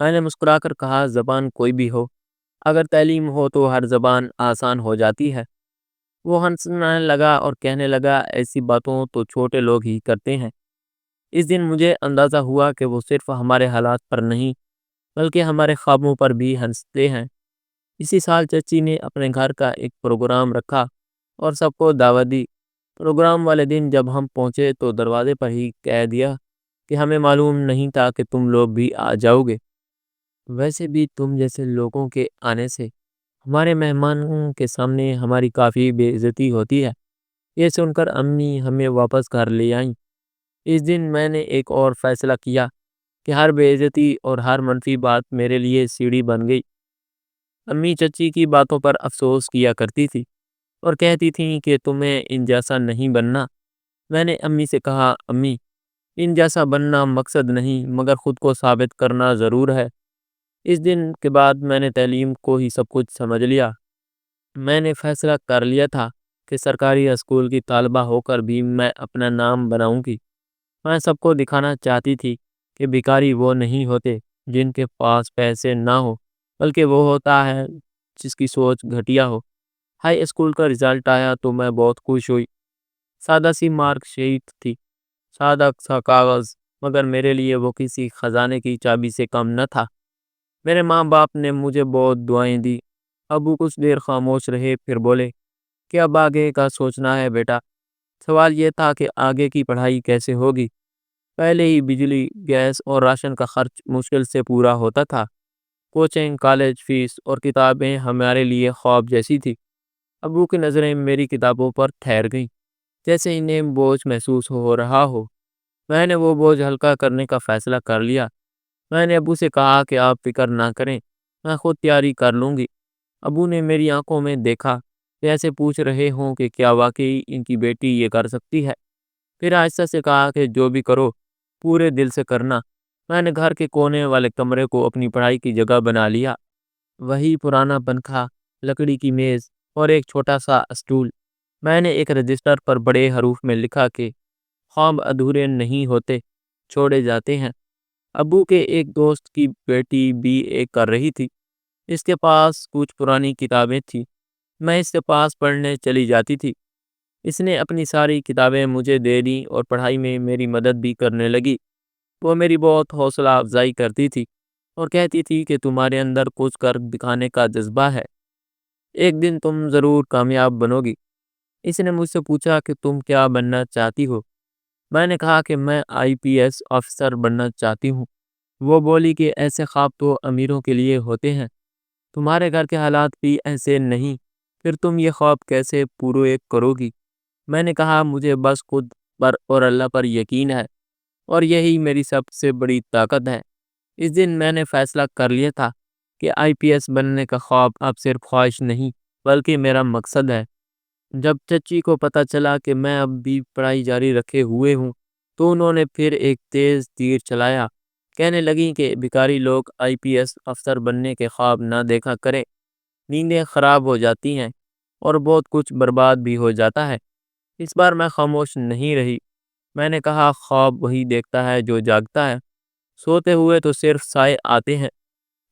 میں نے مسکرا کر کہا، زبان کوئی بھی ہو، اگر تعلیم ہو تو ہر زبان آسان ہو جاتی ہے۔ وہ ہنسنے لگا اور کہنے لگا، ایسی باتوں تو چھوٹے لوگ ہی کرتے ہیں۔ اس دن مجھے اندازہ ہوا کہ وہ صرف ہمارے حالات پر نہیں بلکہ ہمارے خوابوں پر بھی ہنستے ہیں۔ اسی سال چچی نے اپنے گھر کا ایک پروگرام رکھا اور سب کو دعوت دی۔ پروگرام والے دن جب ہم پہنچے تو دروازے پر ہی کہہ دیا کہ ہمیں معلوم نہیں تھا کہ تم لوگ بھی آ جاؤ گے۔ ویسے بھی تم جیسے لوگوں کے آنے سے ہمارے مہمانوں کے سامنے ہماری کافی بے عزتی ہوتی ہے۔ یہ سن کر امی ہمیں واپس گھر لے آئیں۔ اس دن میں نے ایک اور فیصلہ کیا کہ ہر بے عزتی اور ہر منفی بات میرے لیے سیڑھی بن گئی۔ امی چچی کی باتوں پر افسوس کیا کرتی تھی اور کہتی تھیں کہ تمہیں ان جیسا نہیں بننا۔ میں نے امی سے کہا، امی، ان جیسا بننا مقصد نہیں مگر خود کو ثابت کرنا ضرور ہے۔ اس دن کے بعد میں نے تعلیم کو ہی سب کچھ سمجھ لیا۔ میں نے فیصلہ کر لیا تھا کہ سرکاری اسکول کی طالبہ ہو کر بھی میں اپنا نام بناؤں گی۔ میں سب کو دکھانا چاہتی تھی کہ بھکاری وہ نہیں ہوتے جن کے پاس پیسے نہ ہو، بلکہ وہ ہوتا ہے جس کی سوچ گھٹیا ہو۔ ہائی اسکول کا رزلٹ آیا تو میں بہت خوش ہوئی۔ سادہ سی مارک شیٹ تھی، سادہ سا کاغذ، مگر میرے لیے وہ کسی خزانے کی چابی سے کم نہ تھا۔ میرے ماں باپ نے مجھے بہت دعائیں دی۔ ابو کچھ دیر خاموش رہے، پھر بولے کہ اب آگے کا سوچنا ہے بیٹا۔ سوال یہ تھا کہ آگے کی پڑھائی کیسے ہوگی؟ پہلے ہی بجلی، گیس اور راشن کا خرچ مشکل سے پورا ہوتا تھا۔ کوچنگ، کالج فیس اور کتابیں ہمارے لیے خواب جیسی تھی۔ ابو کی نظریں میری کتابوں پر ٹھہر گئیں، جیسے انہیں بوجھ محسوس ہو رہا ہو۔ میں نے وہ بوجھ ہلکا کرنے کا فیصلہ کر لیا۔ میں نے ابو سے کہا کہ آپ فکر نہ کریں، میں خود تیاری کر لوں گی۔ ابو نے میری آنکھوں میں دیکھا، جیسے پوچھ رہے ہوں کہ کیا واقعی ان کی بیٹی یہ کر سکتی ہے۔ پھر آہستہ سے کہا کہ جو بھی کرو پورے دل سے کرنا۔ میں نے گھر کے کونے والے کمرے کو اپنی پڑھائی کی جگہ بنا لیا۔ وہی پرانا پنکھا، لکڑی کی میز اور ایک چھوٹا سا اسٹول۔ میں نے ایک رجسٹر پر بڑے حروف میں لکھا کہ خواب ادھورے نہیں ہوتے، چھوڑے جاتے ہیں۔ ابو کے ایک دوست کی بیٹی BA کر رہی تھی۔ اس کے پاس کچھ پرانی کتابیں تھیں۔ میں اس کے پاس پڑھنے چلی جاتی تھی۔ اس نے اپنی ساری کتابیں مجھے دے دیں اور پڑھائی میں میری مدد بھی کرنے لگی۔ وہ میری بہت حوصلہ افزائی کرتی تھی اور کہتی تھی کہ تمہارے اندر کچھ کر دکھانے کا جذبہ ہے، ایک دن تم ضرور کامیاب بنو گی۔ اس نے مجھ سے پوچھا کہ تم کیا بننا چاہتی ہو؟ میں نے کہا کہ میں IPS آفیسر بننا چاہتی ہوں۔ وہ بولی کہ ایسے خواب تو امیروں کے لیے ہوتے ہیں، تمہارے گھر کے حالات بھی ایسے نہیں، پھر تم یہ خواب کیسے پورے کرو گی؟ میں نے کہا، مجھے بس خود پر اور اللہ پر یقین ہے، اور یہی میری سب سے بڑی طاقت ہے۔ اس دن میں نے فیصلہ کر لیا تھا کہ IPS بننے کا خواب اب صرف خواہش نہیں بلکہ میرا مقصد ہے۔ جب چچی کو پتہ چلا کہ میں اب بھی پڑھائی جاری رکھے ہوئے ہوں تو انہوں نے پھر ایک تیز تیر چلایا۔ کہنے لگیں کہ بھکاری لوگ IPS افسر بننے کے خواب نہ دیکھا کریں، نیندیں خراب ہو جاتی ہیں اور بہت کچھ برباد بھی ہو جاتا ہے۔ اس بار میں خاموش نہیں رہی۔ میں نے کہا، خواب وہی دیکھتا ہے جو جاگتا ہے، سوتے ہوئے تو صرف سائے آتے ہیں۔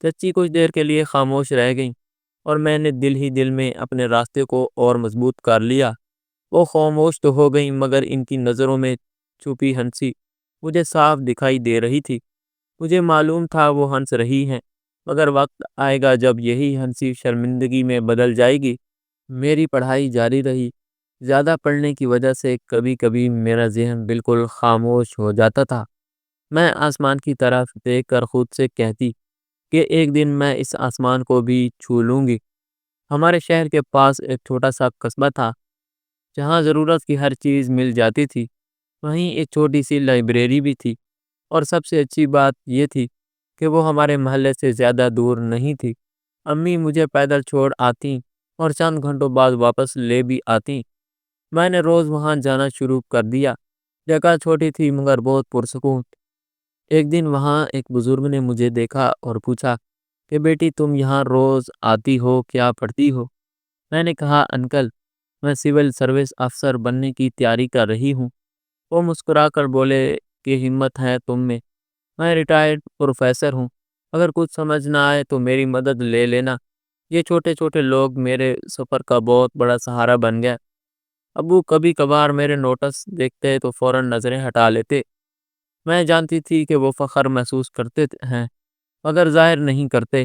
چچی کچھ دیر کے لیے خاموش رہ گئیں اور میں نے دل ہی دل میں اپنے راستے کو اور مضبوط کر لیا۔ وہ خاموش تو ہو گئیں مگر ان کی نظروں میں چھپی ہنسی مجھے صاف دکھائی دے رہی تھی۔ مجھے معلوم تھا وہ ہنس رہی ہیں، مگر وقت آئے گا جب یہی ہنسی شرمندگی میں بدل جائے گی۔ میری پڑھائی جاری رہی۔ زیادہ پڑھنے کی وجہ سے کبھی کبھی میرا ذہن بالکل خاموش ہو جاتا تھا۔ میں آسمان کی طرف دیکھ کر خود سے کہتی کہ ایک دن میں اس آسمان کو بھی چھو لوں گی۔ ہمارے شہر کے پاس ایک چھوٹا سا قصبہ تھا جہاں ضرورت کی ہر چیز مل جاتی تھی۔ وہیں ایک چھوٹی سی لائبریری بھی تھی، اور سب سے اچھی بات یہ تھی کہ وہ ہمارے محلے سے زیادہ دور نہیں تھی۔ امی مجھے پیدل چھوڑ آتیں اور چند گھنٹوں بعد واپس لے بھی آتیں۔ میں نے روز وہاں جانا شروع کر دیا۔ جگہ چھوٹی تھی مگر بہت پرسکون۔ ایک دن وہاں ایک بزرگ نے مجھے دیکھا اور پوچھا کہ بیٹی تم یہاں روز آتی ہو، کیا پڑھتی ہو؟ میں نے کہا، انکل، میں سول سروس افسر بننے کی تیاری کر رہی ہوں۔ وہ مسکرا کر بولے کہ ہمت ہے تم میں ریٹائرڈ پروفیسر ہوں، اگر کچھ سمجھ نہ آئے تو میری مدد لے لینا۔ یہ چھوٹے چھوٹے لوگ میرے سفر کا بہت بڑا سہارا بن گیا۔ ابو کبھی کبھار میرے نوٹس دیکھتے تو فوراً نظریں ہٹا لیتے۔ میں جانتی تھی کہ وہ فخر محسوس کرتے ہیں مگر ظاہر نہیں کرتے۔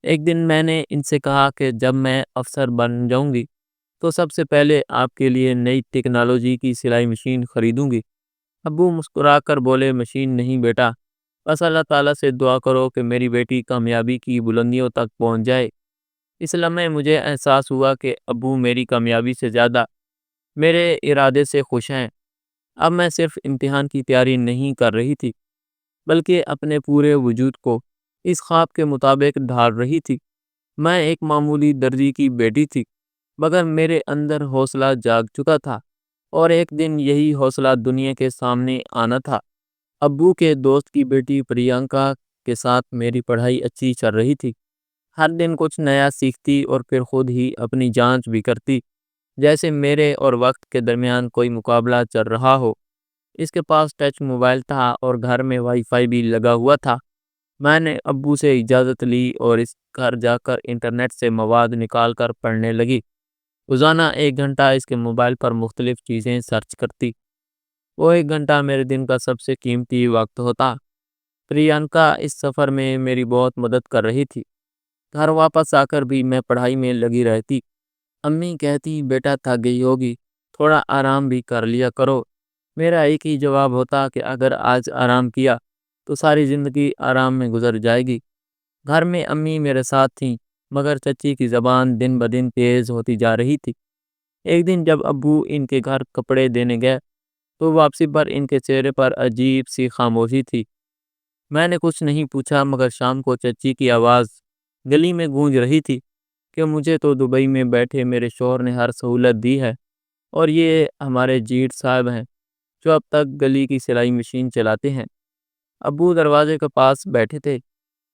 ایک دن میں نے ان سے کہا کہ جب میں افسر بن جاؤں گی تو سب سے پہلے آپ کے لیے نئی ٹیکنالوجی کی سلائی مشین خریدوں گی۔ ابو مسکرا کر بولے، مشین نہیں بیٹا، بس اللہ تعالیٰ سے دعا کرو کہ میری بیٹی کامیابی کی بلندیوں تک پہنچ جائے۔ اس لمحے مجھے احساس ہوا کہ ابو میری کامیابی سے زیادہ میرے ارادے سے خوش ہیں۔ اب میں صرف امتحان کی تیاری نہیں کر رہی تھی بلکہ اپنے پورے وجود کو اس خواب کے مطابق ڈھال رہی تھی۔ میں ایک معمولی درزی کی بیٹی تھی مگر میرے اندر حوصلہ جاگ چکا تھا، اور ایک دن یہی حوصلہ دنیا کے سامنے آنا تھا۔ ابو کے دوست کی بیٹی پریانکا کے ساتھ میری پڑھائی اچھی چل رہی تھی۔ ہر دن کچھ نیا سیکھتی اور پھر خود ہی اپنی جانچ بھی کرتی، جیسے میرے اور وقت کے درمیان کوئی مقابلہ چل رہا ہو۔ اس کے پاس ٹچ موبائل تھا اور گھر میں وائی فائی بھی لگا ہوا تھا۔ میں نے ابو سے اجازت لی اور اس گھر جا کر انٹرنیٹ سے مواد نکال کر پڑھنے لگی۔ روزانہ 1 گھنٹہ اس کے موبائل پر مختلف چیزیں سرچ کرتی۔ وہ 1 گھنٹہ میرے دن کا سب سے قیمتی وقت ہوتا۔ پریانکا اس سفر میں میری بہت مدد کر رہی تھی۔ گھر واپس آ کر بھی میں پڑھائی میں لگی رہتی۔ امی کہتی، بیٹا تھک گئی ہوگی، تھوڑا آرام بھی کر لیا کرو۔ میرا ایک ہی جواب ہوتا کہ اگر آج آرام کیا تو ساری زندگی آرام میں گزر جائے گی۔ گھر میں امی میرے ساتھ تھیں مگر چچی کی زبان دن بدن تیز ہوتی جا رہی تھی۔ ایک دن جب ابو ان کے گھر کپڑے دینے گئے تو واپسی پر ان کے چہرے پر عجیب سی خاموشی تھی۔ میں نے کچھ نہیں پوچھا مگر شام کو چچی کی آواز گلی میں گونج رہی تھی کہ مجھے تو دبئی میں بیٹھے میرے شوہر نے ہر سہولت دی ہے، اور یہ ہمارے جیٹ صاحب ہیں جو اب تک گلی کی سلائی مشین چلاتے ہیں۔ ابو دروازے کے پاس بیٹھے تھے،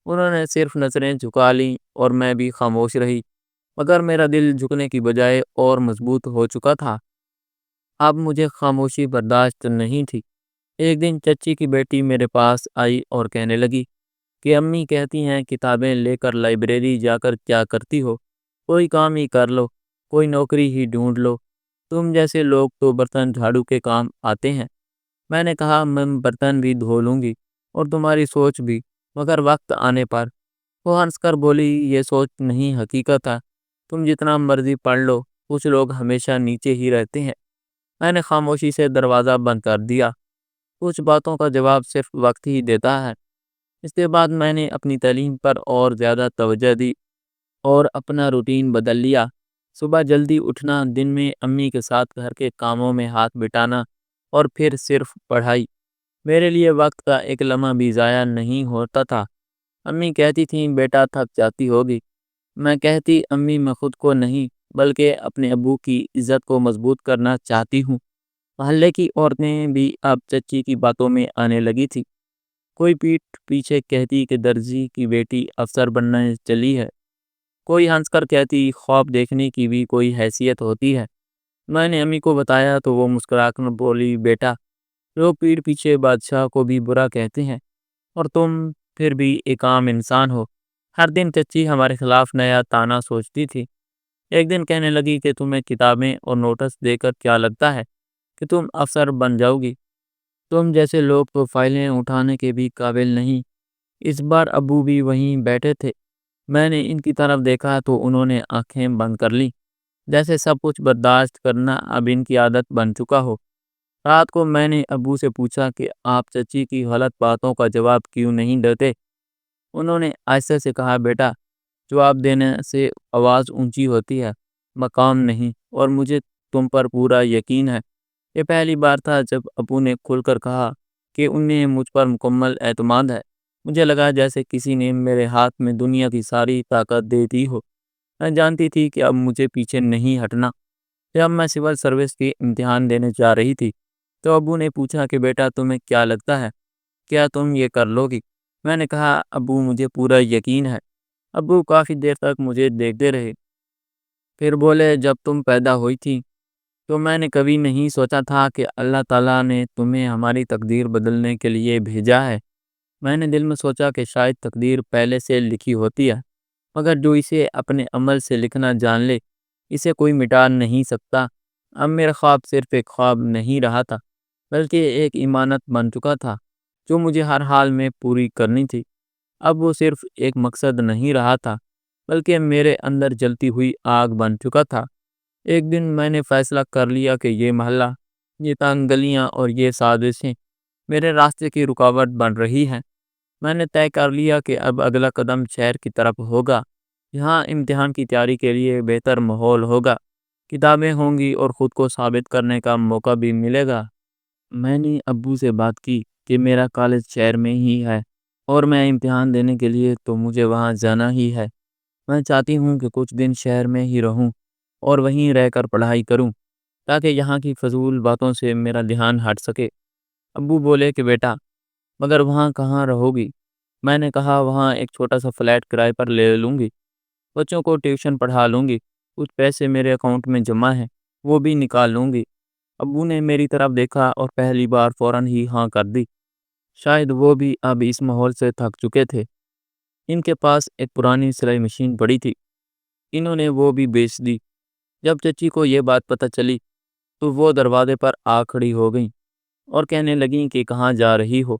انہوں نے صرف نظریں جھکا لیں اور میں بھی خاموش رہی، مگر میرا دل جھکنے کی بجائے اور مضبوط ہو چکا تھا۔ اب مجھے خاموشی برداشت نہیں تھی۔ ایک دن چچی کی بیٹی میرے پاس آئی اور کہنے لگی کہ امی کہتی ہیں کتابیں لے کر لائبریری جا کر کیا کرتی ہو؟ کوئی کام ہی کر لو، کوئی نوکری ہی ڈھونڈ لو، تم جیسے لوگ تو برتن جھاڑو کے کام آتے ہیں۔ میں نے کہا، میں برتن بھی دھو لوں گی اور تمہاری سوچ بھی، مگر وقت آنے پر۔ وہ ہنس کر بولی، یہ سوچ نہیں حقیقت ہے، تم جتنا مرضی پڑھ لو، کچھ لوگ ہمیشہ نیچے ہی رہتے ہیں۔ میں نے خاموشی سے دروازہ بند کر دیا۔ کچھ باتوں کا جواب صرف وقت ہی دیتا ہے۔ اس کے بعد میں نے اپنی تعلیم پر اور زیادہ توجہ دی اور اپنا روٹین بدل لیا۔ صبح جلدی اٹھنا، دن میں امی کے ساتھ گھر کے کاموں میں ہاتھ بٹانا، اور پھر صرف پڑھائی۔ میرے لیے وقت کا ایک لمحہ بھی ضائع نہیں ہوتا تھا۔ امی کہتی تھیں، بیٹا تھک جاتی ہوگی۔ میں کہتی، امی میں خود کو نہیں بلکہ اپنے ابو کی عزت کو مضبوط کرنا چاہتی ہوں۔ محلے کی عورتیں بھی اب چچی کی باتوں میں آنے لگی تھی۔ کوئی پیٹھ پیچھے کہتی کہ درزی کی بیٹی افسر بننے چلی ہے، کوئی ہنس کر کہتی خواب دیکھنے کی بھی کوئی حیثیت ہوتی ہے۔ میں نے امی کو بتایا تو وہ مسکرا کر بولی، بیٹا لوگ پیٹھ پیچھے بادشاہ کو بھی برا کہتے ہیں، اور تم پھر بھی ایک عام انسان ہو۔ ہر دن چچی ہمارے خلاف نیا تانا سوچتی تھی۔ ایک دن کہنے لگی کہ تمہیں کتابیں اور نوٹس دے کر کیا لگتا ہے کہ تم افسر بن جاؤ گی؟ تم جیسے لوگ تو فائلیں اٹھانے کے بھی قابل نہیں۔ اس بار ابو بھی وہیں بیٹھے تھے۔ میں نے ان کی طرف دیکھا تو انہوں نے آنکھیں بند کر لیں، جیسے سب کچھ برداشت کرنا اب ان کی عادت بن چکا ہو۔ رات کو میں نے ابو سے پوچھا کہ آپ چچی کی غلط باتوں کا جواب کیوں نہیں دیتے؟ انہوں نے آہستہ سے کہا، بیٹا جواب دینے سے آواز اونچی ہوتی ہے، مقام نہیں، اور مجھے تم پر پورا یقین ہے۔ یہ پہلی بار تھا جب ابو نے کھل کر کہا کہ انہیں مجھ پر مکمل اعتماد ہے۔ مجھے لگا جیسے کسی نے میرے ہاتھ میں دنیا کی ساری طاقت دے دی ہو۔ میں جانتی تھی کہ اب مجھے پیچھے نہیں ہٹنا۔ جب میں سول سروس کی امتحان دینے جا رہی تھی تو ابو نے پوچھا کہ بیٹا تمہیں کیا لگتا ہے، کیا تم یہ کر لو گی؟ میں نے کہا، ابو مجھے پورا یقین ہے۔ ابو کافی دیر تک مجھے دیکھتے رہے، پھر بولے، جب تم پیدا ہوئی تھی تو میں نے کبھی نہیں سوچا تھا کہ اللہ تعالیٰ نے تمہیں ہماری تقدیر بدلنے کے لیے بھیجا ہے۔ میں نے دل میں سوچا کہ شاید تقدیر پہلے سے لکھی ہوتی ہے، مگر جو اسے اپنے عمل سے لکھنا جان لے، اسے کوئی مٹا نہیں سکتا۔ اب میرا خواب صرف ایک خواب نہیں رہا تھا، بلکہ ایک ایمانت بن چکا تھا جو مجھے ہر حال میں پوری کرنی تھی۔ اب وہ صرف ایک مقصد نہیں رہا تھا، بلکہ میرے اندر جلتی ہوئی آگ بن چکا تھا۔ ایک دن میں نے فیصلہ کر لیا کہ یہ محلہ، یہ تنگ گلیاں اور یہ سازشیں میرے راستے کی رکاوٹ بن رہی ہیں۔ میں نے طے کر لیا کہ اب اگلا قدم شہر کی طرف ہوگا۔ یہاں امتحان کی تیاری کے لیے بہتر ماحول ہوگا، کتابیں ہوں گی اور خود کو ثابت کرنے کا موقع بھی ملے گا۔ میں نے ابو سے بات کی کہ میرا کالج شہر میں ہی ہے اور میں امتحان دینے کے لیے تو مجھے وہاں جانا ہی ہے۔ میں چاہتی ہوں کہ کچھ دن شہر میں ہی رہوں اور وہیں رہ کر پڑھائی کروں، تاکہ یہاں کی فضول باتوں سے میرا دھیان ہٹ سکے۔ ابو بولے کہ بیٹا، مگر وہاں کہاں رہو گی؟ میں نے کہا وہاں ایک چھوٹا سا فلیٹ کرائے پر لے لوں گی، بچوں کو ٹیوشن پڑھا لوں گی، کچھ پیسے میرے اکاؤنٹ میں جمع ہیں وہ بھی نکال لوں گی۔ ابو نے میری طرف دیکھا اور پہلی بار فوراً ہی ہاں کر دی۔ شاید وہ بھی اب اس ماحول سے تھک چکے تھے۔ ان کے پاس ایک پرانی سلائی مشین پڑی تھی، انہوں نے وہ بھی بیچ دی۔ جب چچی کو یہ بات پتہ چلی تو وہ دروازے پر آ کھڑی ہو گئیں اور کہنے لگیں کہ کہاں جا رہی ہو؟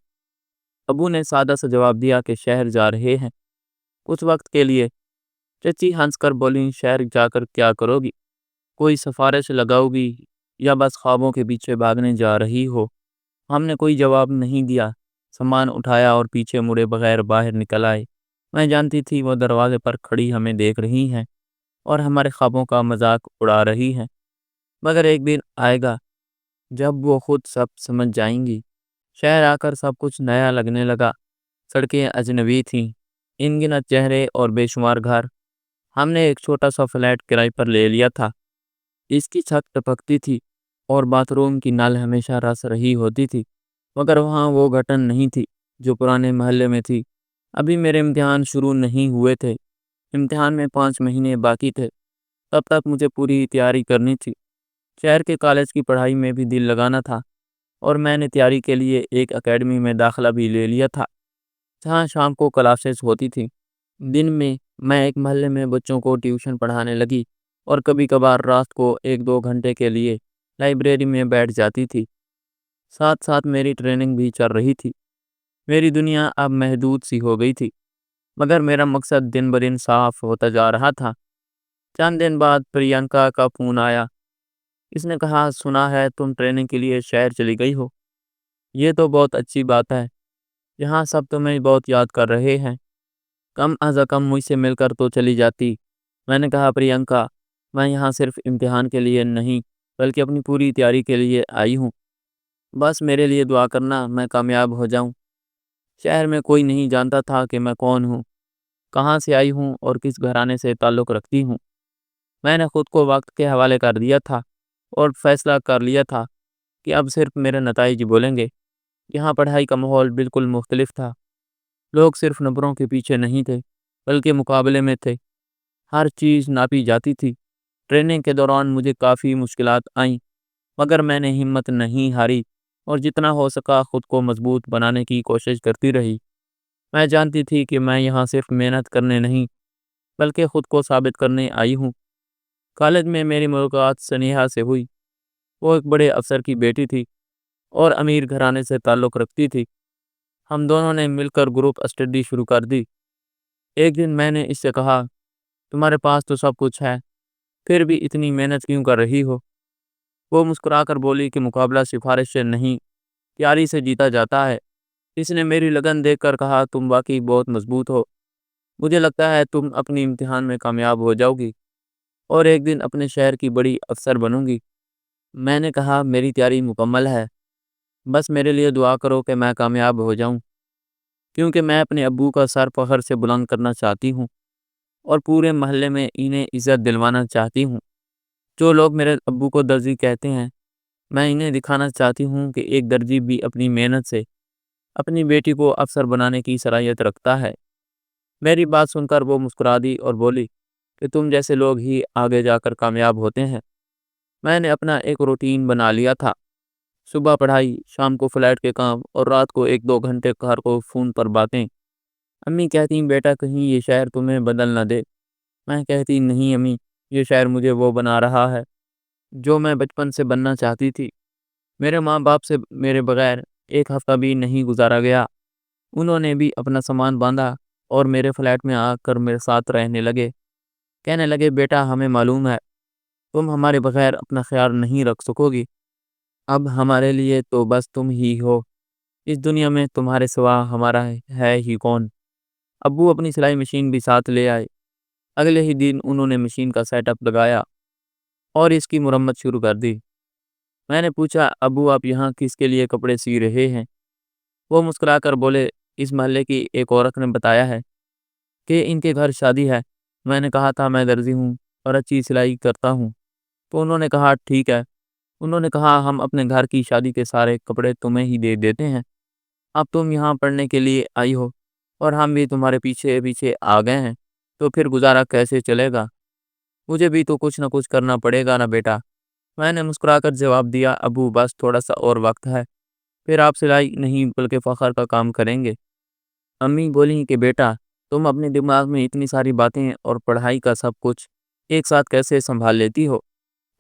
ابو نے سادہ سا جواب دیا کہ شہر جا رہے ہیں، کچھ وقت کے لیے۔ چچی ہنس کر بولیں، شہر جا کر کیا کرو گی؟ کوئی سفارش لگاؤ گی یا بس خوابوں کے پیچھے بھاگنے جا رہی ہو؟ ہم نے کوئی جواب نہیں دیا، سامان اٹھایا اور پیچھے مڑے بغیر باہر نکل آئے۔ میں جانتی تھی وہ دروازے پر کھڑی ہمیں دیکھ رہی ہیں اور ہمارے خوابوں کا مذاق اڑا رہی ہیں، مگر ایک دن آئے گا جب وہ خود سب سمجھ جائیں گی۔ شہر آ کر سب کچھ نیا لگنے لگا۔ سڑکیں اجنبی تھیں، ان گنت چہرے اور بے شمار گھر۔ ہم نے ایک چھوٹا سا فلیٹ کرائے پر لے لیا تھا۔ اس کی چھت ٹپکتی تھی اور باتھ روم کی نل ہمیشہ رس رہی ہوتی تھی، مگر وہاں وہ گھٹن نہیں تھی جو پرانے محلے میں تھی۔ ابھی میرے امتحان شروع نہیں ہوئے تھے، امتحان میں 5 مہینے باقی تھے، تب تک مجھے پوری تیاری کرنی تھی۔ شہر کے کالج کی پڑھائی میں بھی دل لگانا تھا اور میں نے تیاری کے لیے ایک اکیڈمی میں داخلہ بھی لے لیا تھا، جہاں شام کو کلاسز ہوتی تھیں۔ دن میں ایک محلے میں بچوں کو ٹیوشن پڑھانے لگی اور کبھی کبھار رات کو 1-2 گھنٹے کے لیے لائبریری میں بیٹھ جاتی تھی۔ ساتھ ساتھ میری ٹریننگ بھی چل رہی تھی۔ میری دنیا اب محدود سی ہو گئی تھی، مگر میرا مقصد دن بدن صاف ہوتا جا رہا تھا۔ چند دن بعد پرینکا کا فون آیا۔ اس نے کہا، سنا ہے تم ٹریننگ کے لیے شہر چلی گئی ہو۔ یہ تو بہت اچھی بات ہے، یہاں سب تمہیں بہت یاد کر رہے ہیں، کم از کم مجھ سے مل کر تو چلی جاتی۔ میں نے کہا، پرینکا، میں یہاں صرف امتحان کے لیے نہیں بلکہ اپنی پوری تیاری کے لیے آئی ہوں، بس میرے لیے دعا کرنا میں کامیاب ہو جاؤں۔ شہر میں کوئی نہیں جانتا تھا کہ میں کون ہوں، کہاں سے آئی ہوں اور کس گھرانے سے تعلق رکھتی ہوں۔ میں نے خود کو وقت کے حوالے کر دیا تھا اور فیصلہ کر لیا تھا کہ اب صرف میرے نتائج بولیں گے۔ یہاں پڑھائی کا ماحول بالکل مختلف تھا۔ لوگ صرف نمبروں کے پیچھے نہیں تھے بلکہ مقابلے میں تھے، ہر چیز ناپی جاتی تھی۔ ٹریننگ کے دوران مجھے کافی مشکلات آئیں، مگر میں نے ہمت نہیں ہاری اور جتنا ہو سکا خود کو مضبوط بنانے کی کوشش کرتی رہی۔ میں جانتی تھی کہ میں یہاں صرف محنت کرنے نہیں بلکہ خود کو ثابت کرنے آئی ہوں۔ کالج میں میری ملاقات سنیہا سے ہوئی۔ وہ ایک بڑے افسر کی بیٹی تھی اور امیر گھرانے سے تعلق رکھتی تھی۔ ہم دونوں نے مل کر گروپ اسٹڈی شروع کر دی۔ ایک دن میں نے اس سے کہا، تمہارے پاس تو سب کچھ ہے، پھر بھی اتنی محنت کیوں کر رہی ہو؟ وہ مسکرا کر بولی کہ مقابلہ سفارش سے نہیں، تیاری سے جیتا جاتا ہے۔ اس نے میری لگن دیکھ کر کہا، تم واقعی بہت مضبوط ہو، مجھے لگتا ہے تم اپنی امتحان میں کامیاب ہو جاؤ گی اور ایک دن اپنے شہر کی بڑی افسر بنوں گی۔ میں نے کہا، میری تیاری مکمل ہے، بس میرے لیے دعا کرو کہ میں کامیاب ہو جاؤں، کیونکہ میں اپنے ابو کا سر فخر سے بلند کرنا چاہتی ہوں اور پورے محلے میں انہیں عزت دلوانا چاہتی ہوں۔ جو لوگ میرے ابو کو درزی کہتے ہیں، میں انہیں دکھانا چاہتی ہوں کہ ایک درزی بھی اپنی محنت سے اپنی بیٹی کو افسر بنانے کی صلاحیت رکھتا ہے۔ میری بات سن کر وہ مسکرا دی اور بولی کہ تم جیسے لوگ ہی آگے جا کر کامیاب ہوتے ہیں۔ میں نے اپنا ایک روٹین بنا لیا تھا، صبح پڑھائی، شام کو فلیٹ کے کام اور رات کو 1-2 گھنٹے گھر کو فون پر باتیں۔ امی کہتی بیٹا کہیں یہ شہر تمہیں بدل نہ دے۔ میں کہتی نہیں امی، یہ شہر مجھے وہ بنا رہا ہے جو میں بچپن سے بننا چاہتی تھی۔ میرے ماں باپ سے میرے بغیر ایک ہفتہ بھی نہیں گزارا گیا۔ انہوں نے بھی اپنا سامان باندھا اور میرے فلیٹ میں آ کر میرے ساتھ رہنے لگے۔ کہنے لگے بیٹا ہمیں معلوم ہے تم ہمارے بغیر اپنا خیال نہیں رکھ سکو گی۔ اب ہمارے لیے تو بس تم ہی ہو۔ اس دنیا میں تمہارے سوا ہمارا ہے ہی کون۔ ابو اپنی سلائی مشین بھی ساتھ لے آئے۔ اگلے ہی دن انہوں نے مشین کا سیٹ اپ لگایا اور اس کی مرمت شروع کر دی۔ میں نے پوچھا ابو آپ یہاں کس کے لیے کپڑے سی رہے ہیں؟ وہ مسکرا کر بولے اس محلے کی ایک عورت نے بتایا ہے کہ ان کے گھر شادی ہے۔ میں نے کہا تھا میں درزی ہوں اور اچھی سلائی کرتا ہوں، تو انہوں نے کہا ٹھیک ہے۔ انہوں نے کہا ہم اپنے گھر کی شادی کے سارے کپڑے تمہیں ہی دے دیتے ہیں۔ اب تم یہاں پڑھنے کے لیے آئی ہو اور ہم بھی تمہارے پیچھے پیچھے آ گئے ہیں، تو پھر گزارا کیسے چلے گا؟ مجھے بھی تو کچھ نہ کچھ کرنا پڑے گا نا بیٹا۔ میں نے مسکرا کر جواب دیا ابو بس تھوڑا سا اور وقت ہے، پھر آپ سلائی نہیں بلکہ فخر کا کام کریں گے۔ امی بولیں کہ بیٹا تم اپنے دماغ میں اتنی ساری باتیں اور پڑھائی کا سب کچھ ایک ساتھ کیسے سنبھال لیتی ہو؟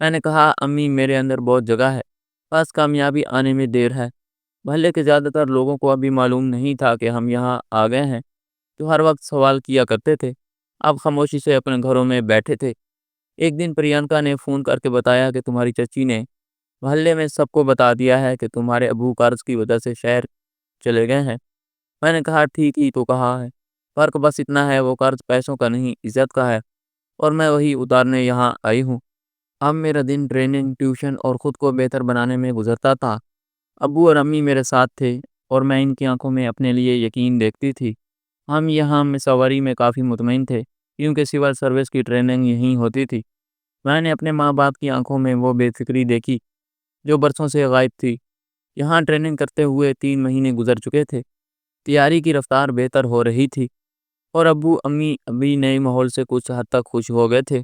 میں نے کہا امی میرے اندر بہت جگہ ہے، بس کامیابی آنے میں دیر ہے۔ محلے کے زیادہ تر لوگوں کو ابھی معلوم نہیں تھا کہ ہم یہاں آ گئے ہیں، جو ہر وقت سوال کیا کرتے تھے اب خاموشی سے اپنے گھروں میں بیٹھے تھے۔ ایک دن پریانکا نے فون کر کے بتایا کہ تمہاری چچی نے محلے میں سب کو بتا دیا ہے کہ تمہارے ابو قرض کی وجہ سے شہر چلے گئے ہیں۔ میں نے کہا ٹھیک ہی تو کہا ہے، فرق بس اتنا ہے وہ قرض پیسوں کا نہیں عزت کا ہے، اور میں وہی اتارنے یہاں آئی ہوں۔ اب میرا دن ٹریننگ، ٹیوشن اور خود کو بہتر بنانے میں گزرتا تھا۔ ابو اور امی میرے ساتھ تھے اور میں ان کی آنکھوں میں اپنے لیے یقین دیکھتی تھی۔ ہم یہاں مسوری میں کافی مطمئن تھے کیونکہ سول سروس کی ٹریننگ یہیں ہوتی تھی۔ میں نے اپنے ماں باپ کی آنکھوں میں وہ بے فکری دیکھی جو برسوں سے غائب تھی۔ یہاں ٹریننگ کرتے ہوئے 3 مہینے گزر چکے تھے، تیاری کی رفتار بہتر ہو رہی تھی اور ابو امی ابھی نئے ماحول سے کچھ حد تک خوش ہو گئے تھے۔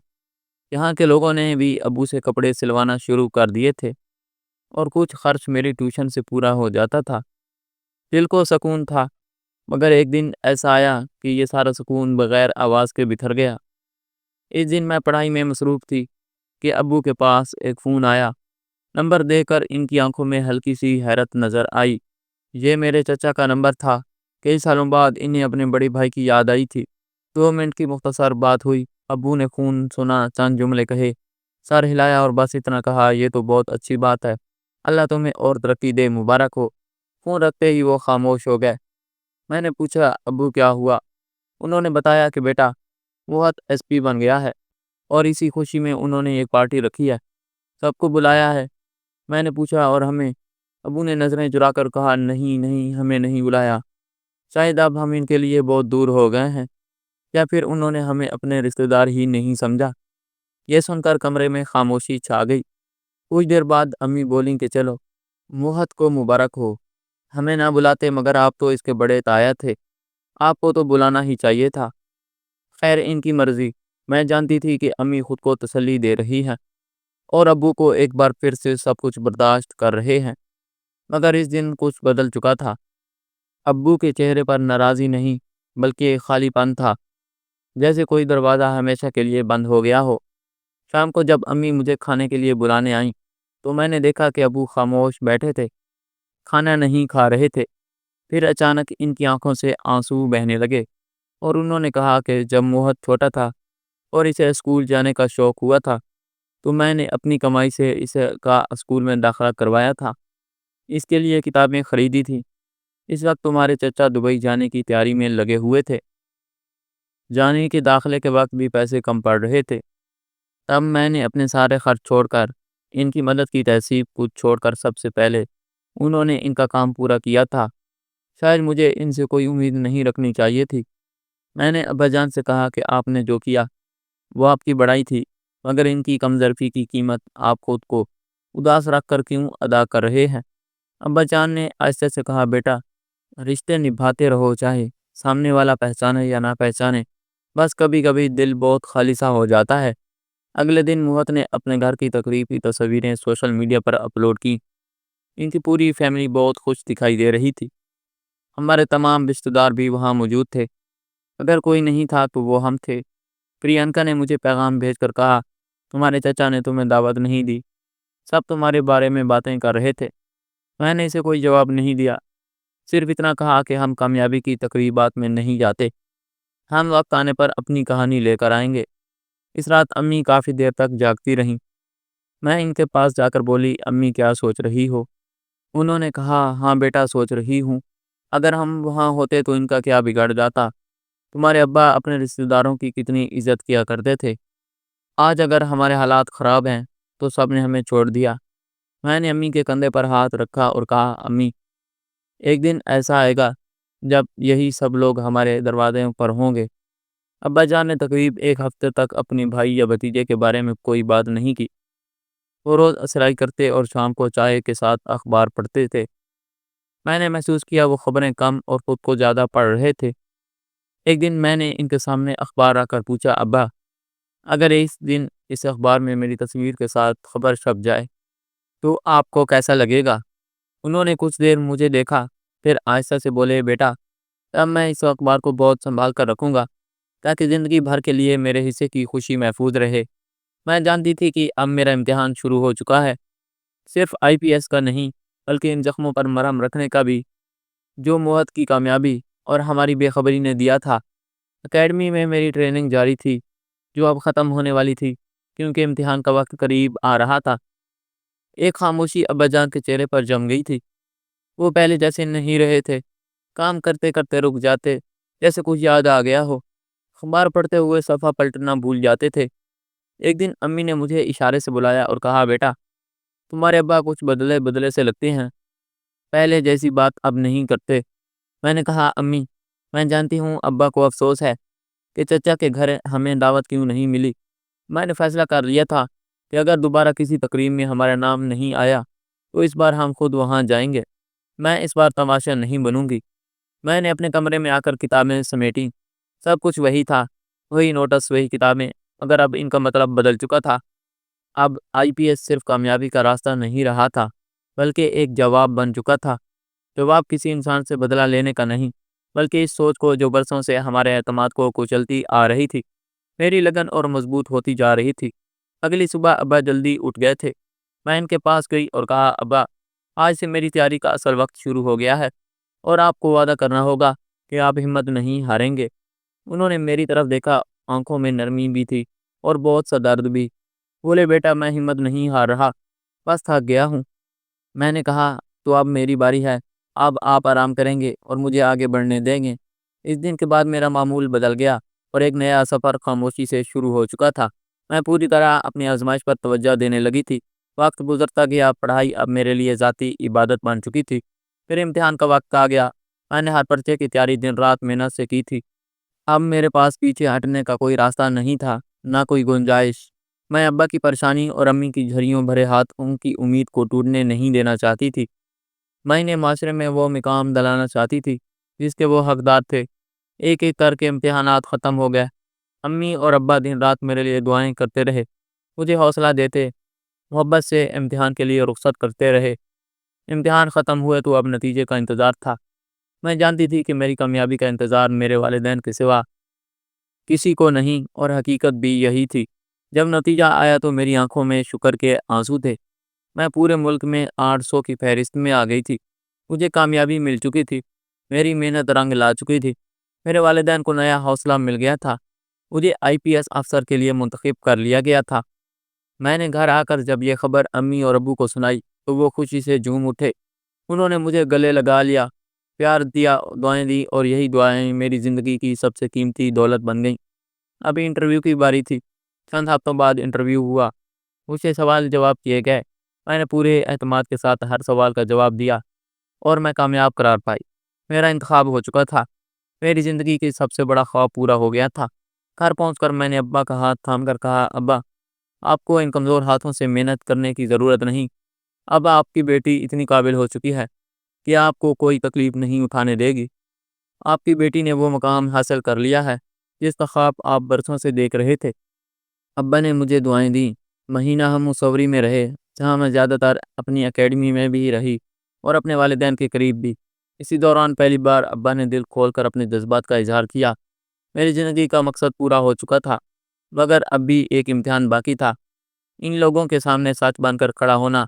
یہاں کے لوگوں نے بھی ابو سے کپڑے سلوانا شروع کر دیے تھے اور کچھ خرچ میری ٹیوشن سے پورا ہو جاتا تھا۔ دل کو سکون تھا، مگر ایک دن ایسا آیا کہ یہ سارا سکون بغیر آواز کے بکھر گیا۔ اس دن میں پڑھائی میں مصروف تھی کہ ابو کے پاس ایک فون آیا۔ نمبر دے کر ان کی آنکھوں میں ہلکی سی حیرت نظر آئی۔ یہ میرے چچا کا نمبر تھا۔ کئی سالوں بعد انہیں اپنے بڑے بھائی کی یاد آئی تھی۔ 2 منٹ کی مختصر بات ہوئی۔ ابو نے فون سنا، چند جملے کہے، سر ہلایا اور بس اتنا کہا یہ تو بہت اچھی بات ہے، اللہ تمہیں اور ترقی دے، مبارک ہو۔ فون رکھتے ہی وہ خاموش ہو گئے۔ میں نے پوچھا ابو کیا ہوا؟ انہوں نے بتایا کہ بیٹا موہت ایس پی بن گیا ہے اور اسی خوشی میں انہوں نے ایک پارٹی رکھی ہے، سب کو بلایا ہے۔ میں نے پوچھا اور ہمیں؟ ابو نے نظریں چرا کر کہا نہیں نہیں ہمیں نہیں بلایا، شاید اب ہم ان کے لیے بہت دور ہو گئے ہیں، یا پھر انہوں نے ہمیں اپنے رشتہ دار ہی نہیں سمجھا۔ یہ سن کر کمرے میں خاموشی چھا گئی۔ کچھ دیر بعد امی بولیں کہ چلو موہت کو مبارک ہو، ہمیں نہ بلاتے مگر آپ تو اس کے بڑے تایا تھے، آپ کو تو بلانا ہی چاہیے تھا۔ خیر ان کی مرضی، میں جانتی تھی کہ امی خود کو تسلی دے رہی ہیں اور ابو کو ایک بار پھر سے سب کچھ برداشت کر رہے ہیں، مگر اس دن کچھ بدل چکا تھا۔ ابو کے چہرے پر ناراضی نہیں بلکہ ایک خالی پن تھا، جیسے کوئی دروازہ ہمیشہ کے لیے بند ہو گیا ہو۔ شام کو جب امی مجھے کھانے کے لیے بلانے آئیں تو میں نے دیکھا کہ ابو خاموش بیٹھے تھے، کھانا نہیں کھا رہے تھے۔ پھر اچانک ان کی آنکھوں سے آنسو بہنے لگے اور انہوں نے کہا کہ جب موہت چھوٹا تھا اور اسے اسکول جانے کا شوق ہوا تھا تو میں نے اپنی کمائی سے اسے کا اسکول میں داخلہ کروایا تھا، اس کے لیے کتابیں خریدی تھی۔ اس وقت تمہارے چچا دبئی جانے کی تیاری میں لگے ہوئے تھے، جانے کے داخلے کے وقت بھی پیسے کم پڑ رہے تھے۔ تب میں نے اپنے سارے خرچ چھوڑ کر ان کی مدد کی، تہذیب کچھ چھوڑ کر سب سے پہلے انہوں نے ان کا کام پورا کیا تھا۔ شاید مجھے ان سے کوئی امید نہیں رکھنی چاہیے تھی۔ میں نے ابا جان سے کہا کہ آپ نے جو کیا وہ آپ کی بڑائی تھی، مگر ان کی کمظرفی کی قیمت آپ خود کو اداس رکھ کر کیوں ادا کر رہے ہیں؟ ابا جان نے آہستہ سے کہا بیٹا رشتے نبھاتے رہو، چاہے سامنے والا پہچانے یا نہ پہچانے، بس کبھی کبھی دل بہت خالی سا ہو جاتا ہے۔ اگلے دن موہت نے اپنے گھر کی تقریبی تصویریں سوشل میڈیا پر اپلوڈ کی۔ ان کی پوری فیملی بہت خوش دکھائی دے رہی تھی۔ ہمارے تمام رشتہ دار بھی وہاں موجود تھے، اگر کوئی نہیں تھا تو وہ ہم تھے۔ پرینکا نے مجھے پیغام بھیج کر کہا، تمہارے چچا نے تمہیں دعوت نہیں دی، سب تمہارے بارے میں باتیں کر رہے تھے۔ میں نے اسے کوئی جواب نہیں دیا، صرف اتنا کہا کہ ہم کامیابی کی تقریبات میں نہیں جاتے، ہم وقت آنے پر اپنی کہانی لے کر آئیں گے۔ اس رات امی کافی دیر تک جاگتی رہیں۔ میں ان کے پاس جا کر بولی، امی کیا سوچ رہی ہو؟ انہوں نے کہا، ہاں بیٹا سوچ رہی ہوں، اگر ہم وہاں ہوتے تو ان کا کیا بگڑ جاتا۔ تمہارے ابا اپنے رشتہ داروں کی کتنی عزت کیا کرتے تھے، آج اگر ہمارے حالات خراب ہیں تو سب نے ہمیں چھوڑ دیا۔ میں نے امی کے کندھے پر ہاتھ رکھا اور کہا، امی ایک دن ایسا آئے گا جب یہی سب لوگ ہمارے دروازے پر ہوں گے۔ ابا جان نے تقریب ایک ہفتے تک اپنی بھائی یا بھتیجے کے بارے میں کوئی بات نہیں کی۔ وہ روز اسرائی کرتے اور شام کو چائے کے ساتھ اخبار پڑھتے تھے۔ میں نے محسوس کیا وہ خبریں کم اور خود کو زیادہ پڑھ رہے تھے۔ ایک دن میں نے ان کے سامنے اخبار رکھ کر پوچھا، ابا اگر اس دن اس اخبار میں میری تصویر کے ساتھ خبر چھپ جائے تو آپ کو کیسا لگے گا؟ انہوں نے کچھ دیر مجھے دیکھا، پھر آہستہ سے بولے، بیٹا اب میں اس اخبار کو بہت سنبھال کر رکھوں گا تاکہ زندگی بھر کے لیے میرے حصے کی خوشی محفوظ رہے۔ میں جانتی تھی کہ اب میرا امتحان شروع ہو چکا ہے، صرف IPS کا نہیں بلکہ ان زخموں پر مرہم رکھنے کا بھی، جو موت کی کامیابی اور ہماری بے خبری نے دیا تھا۔ اکیڈمی میں میری ٹریننگ جاری تھی، جو اب ختم ہونے والی تھی کیونکہ امتحان کا وقت قریب آ رہا تھا۔ ایک خاموشی ابا جان کے چہرے پر جم گئی تھی، وہ پہلے جیسے نہیں رہے تھے، کام کرتے کرتے رک جاتے جیسے کچھ یاد آ گیا ہو، اخبار پڑھتے ہوئے صفحہ پلٹنا بھول جاتے تھے۔ ایک دن امی نے مجھے اشارے سے بلایا اور کہا، بیٹا تمہارے ابا کچھ بدلے بدلے سے لگتے ہیں، پہلے جیسی بات اب نہیں کرتے۔ میں نے کہا، امی میں جانتی ہوں ابا کو افسوس ہے کہ چچا کے گھر ہمیں دعوت کیوں نہیں ملی۔ میں نے فیصلہ کر لیا تھا کہ اگر دوبارہ کسی تقریب میں ہمارا نام نہیں آیا تو اس بار ہم خود وہاں جائیں گے، میں اس بار تماشا نہیں بنوں گی۔ میں نے اپنے کمرے میں آ کر کتابیں سمیٹیں، سب کچھ وہی تھا، وہی نوٹس، وہی کتابیں، مگر اب ان کا مطلب بدل چکا تھا۔ اب IPS صرف کامیابی کا راستہ نہیں رہا تھا بلکہ ایک جواب بن چکا تھا، جواب کسی انسان سے بدلہ لینے کا نہیں بلکہ اس سوچ کو جو برسوں سے ہمارے اعتماد کو کچلتی آ رہی تھی۔ میری لگن اور مضبوط ہوتی جا رہی تھی۔ اگلی صبح ابا جلدی اٹھ گئے تھے۔ میں ان کے پاس گئی اور کہا، ابا آج سے میری تیاری کا اصل وقت شروع ہو گیا ہے اور آپ کو وعدہ کرنا ہوگا کہ آپ ہمت نہیں ہاریں گے۔ انہوں نے میری طرف دیکھا، آنکھوں میں نرمی بھی تھی اور بہت سا درد بھی۔ بولے، بیٹا میں ہمت نہیں ہار رہا، بس تھک گیا ہوں۔ میں نے کہا، تو اب میری باری ہے، اب آپ آرام کریں گے اور مجھے آگے بڑھنے دیں گے۔ اس دن کے بعد میرا معمول بدل گیا اور ایک نیا سفر خاموشی سے شروع ہو چکا تھا۔ میں پوری طرح اپنی آزمائش پر توجہ دینے لگی تھی۔ وقت گزرتا گیا، پڑھائی اب میرے لیے ذاتی عبادت بن چکی تھی۔ پھر امتحان کا وقت آ گیا۔ میں نے ہر پرچے کی تیاری دن رات محنت سے کی تھی۔ اب میرے پاس پیچھے ہٹنے کا کوئی راستہ نہیں تھا، نہ کوئی گنجائش۔ میں ابا کی پریشانی اور امی کی جھریوں بھرے ہاتھوں کی امید کو ٹوٹنے نہیں دینا چاہتی تھی۔ میں انہیں معاشرے میں وہ مقام دلانا چاہتی تھی جس کے وہ حقدار تھے۔ ایک ایک کر کے امتحانات ختم ہو گئے۔ امی اور ابا دن رات میرے لیے دعائیں کرتے رہے، مجھے حوصلہ دیتے، محبت سے امتحان کے لیے رخصت کرتے رہے۔ امتحان ختم ہوئے تو اب نتیجے کا انتظار تھا۔ میں جانتی تھی کہ میری کامیابی کا انتظار میرے والدین کے سوا کسی کو نہیں، اور حقیقت بھی یہی تھی۔ جب نتیجہ آیا تو میری آنکھوں میں شکر کے آنسو تھے۔ میں پورے ملک میں 800 کی فہرست میں آ گئی تھی۔ مجھے کامیابی مل چکی تھی، میری محنت رنگ لا چکی تھی، میرے والدین کو نیا حوصلہ مل گیا تھا، مجھے IPS افسر کے لیے منتخب کر لیا گیا تھا۔ میں نے گھر آ کر جب یہ خبر امی اور ابو کو سنائی تو وہ خوشی سے جھوم اٹھے۔ انہوں نے مجھے گلے لگا لیا، پیار دیا، دعائیں دی، اور یہی دعائیں میری زندگی کی سب سے قیمتی دولت بن گئیں۔ ابھی انٹرویو کی باری تھی۔ چند ہفتوں بعد انٹرویو ہوا، مجھ سے سوال جواب کیے گئے۔ میں نے پورے اعتماد کے ساتھ ہر سوال کا جواب دیا اور میں کامیاب قرار پائی۔ میرا انتخاب ہو چکا تھا، میری زندگی کی سب سے بڑا خواب پورا ہو گیا تھا۔ گھر پہنچ کر میں نے ابا کا ہاتھ تھام کر کہا، ابا آپ کو ان کمزور ہاتھوں سے محنت کرنے کی ضرورت نہیں۔ اب آپ کی بیٹی اتنی قابل ہو چکی ہے کہ آپ کو کوئی تکلیف نہیں اٹھانے دے گی۔ آپ کی بیٹی نے وہ مقام حاصل کر لیا ہے جس کا خواب آپ برسوں سے دیکھ رہے تھے۔ ابا نے مجھے دعائیں دیں۔ مہینہ ہم مصوری میں رہے، جہاں میں زیادہ تر اپنی اکیڈمی میں بھی رہی۔ اور اپنے والدین کے قریب بھی۔ اسی دوران پہلی بار ابا نے دل کھول کر اپنے جذبات کا اظہار کیا۔ میری زندگی کا مقصد پورا ہو چکا تھا، مگر اب بھی ایک امتحان باقی تھا، ان لوگوں کے سامنے سچ بن کر کھڑا ہونا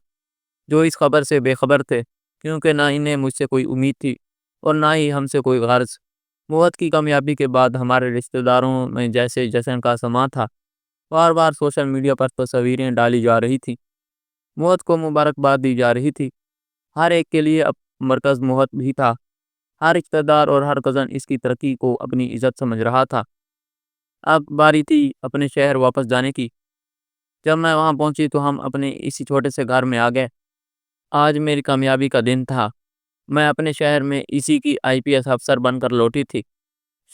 جو اس خبر سے بے خبر تھے، کیونکہ نہ انہیں مجھ سے کوئی امید تھی اور نہ ہی ہم سے کوئی غرض۔ موت کی کامیابی کے بعد ہمارے رشتہ داروں میں جیسے جشن کا سماں تھا۔ بار بار سوشل میڈیا پر تصاویریں ڈالی جا رہی تھی، موت کو مبارکباد دی جا رہی تھی۔ ہر ایک کے لیے اب مرکز موت بھی تھا، ہر رشتہ دار اور ہر کزن اس کی ترقی کو اپنی عزت سمجھ رہا تھا۔ اب باری تھی اپنے شہر واپس جانے کی۔ جب میں وہاں پہنچی تو ہم اپنے اسی چھوٹے سے گھر میں آ گئے۔ آج میری کامیابی کا دن تھا۔ میں اپنے شہر میں اسی کی IPS افسر بن کر لوٹی تھی۔